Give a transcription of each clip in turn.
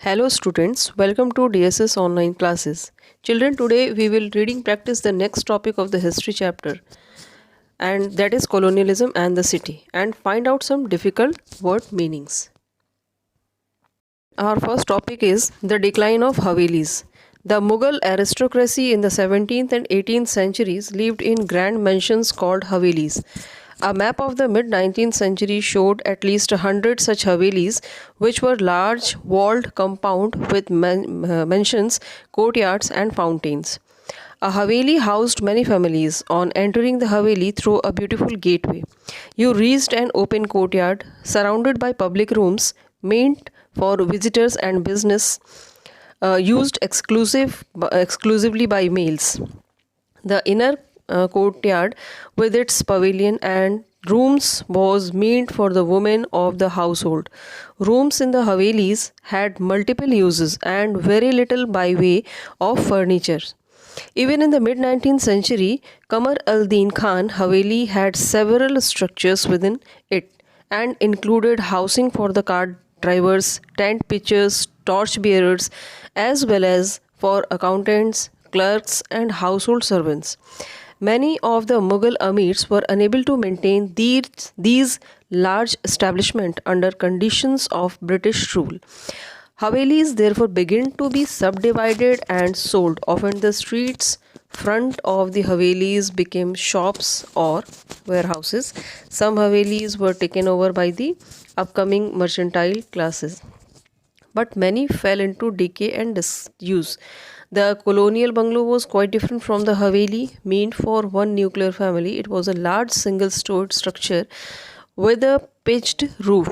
Hello students, welcome to DSS online classes. Children, today we will reading practice the next topic of the history chapter, and that is colonialism and the city, and find out some difficult word meanings. Our first topic is the decline of Havelis. The Mughal aristocracy in the 17th and 18th centuries lived in grand mansions called Havelis. A map of the mid-19th century showed at least 100 such Havelis, which were large walled compound with mansions, courtyards and fountains. A Haveli housed many families. On entering the Haveli through a beautiful gateway, you reached an open courtyard surrounded by public rooms meant for visitors and business, used exclusively by males. The inner courtyard with its pavilion and rooms was meant for the women of the household. Rooms in the Havelis had multiple uses and very little by way of furniture. Even in the mid-19th century, Qamar al-Din Khan Haveli had several structures within it and included housing for the cart drivers, tent pitchers, torch bearers, as well as for accountants, clerks and household servants. Many of the Mughal amirs were unable to maintain these large establishments under conditions of British rule. Havelis therefore began to be subdivided and sold. Often the streets front of the Havelis became shops or warehouses. Some Havelis were taken over by the upcoming mercantile classes, but many fell into decay and disuse. The colonial bungalow was quite different from the Haveli, meant for one nuclear family. It was a large single-stored structure with a pitched roof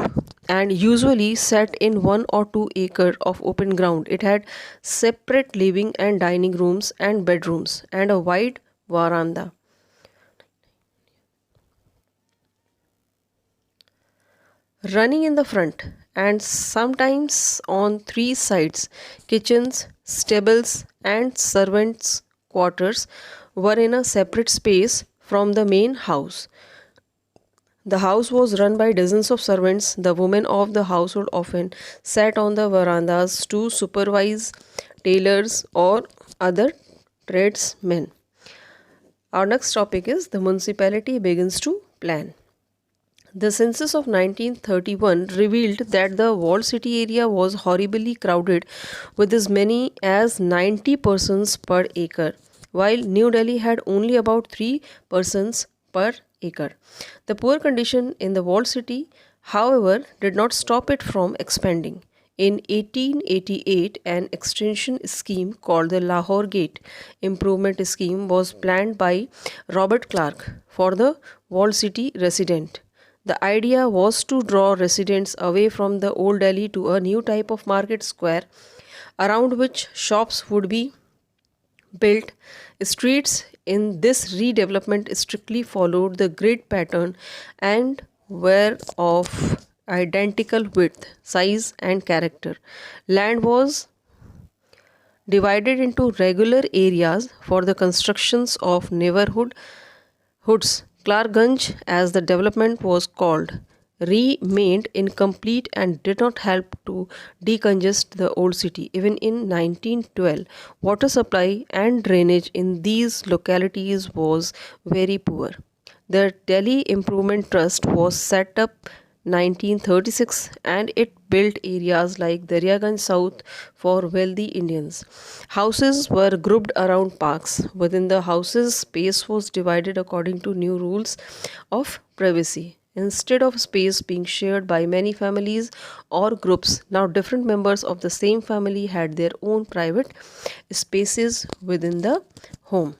and usually set in 1 or 2 acres of open ground. It had separate living and dining rooms and bedrooms and a wide veranda running in the front and sometimes on 3 sides. Kitchens, stables and servants' quarters were in a separate space from the main house. The house was run by dozens of servants. The women of the household often sat on the verandas to supervise tailors or other tradesmen. Our next topic is the municipality begins to plan. The census of 1931 revealed that the walled city area was horribly crowded with as many as 90 persons per acre, while New Delhi had only about 3 persons per acre. The poor condition in the walled city, however, did not stop it from expanding. In 1888, an extension scheme called the Lahore Gate Improvement Scheme was planned by Robert Clark for the walled city resident. The idea was to draw residents away from the old Delhi to a new type of market square around which shops would be built. Streets in this redevelopment strictly followed the grid pattern and were of identical width, size and character. Land was divided into regular areas for the constructions of neighborhoods. Clarkganj, as the development was called, remained incomplete and did not help to decongest the old city. Even in 1912, water supply and drainage in these localities was very poor. The Delhi Improvement Trust was set up 1936 and it built areas like Daryaganj South for wealthy Indians. Houses were grouped around parks. Within the houses, space was divided according to new rules of privacy. Instead of space being shared by many families or groups, now different members of the same family had their own private spaces within the home.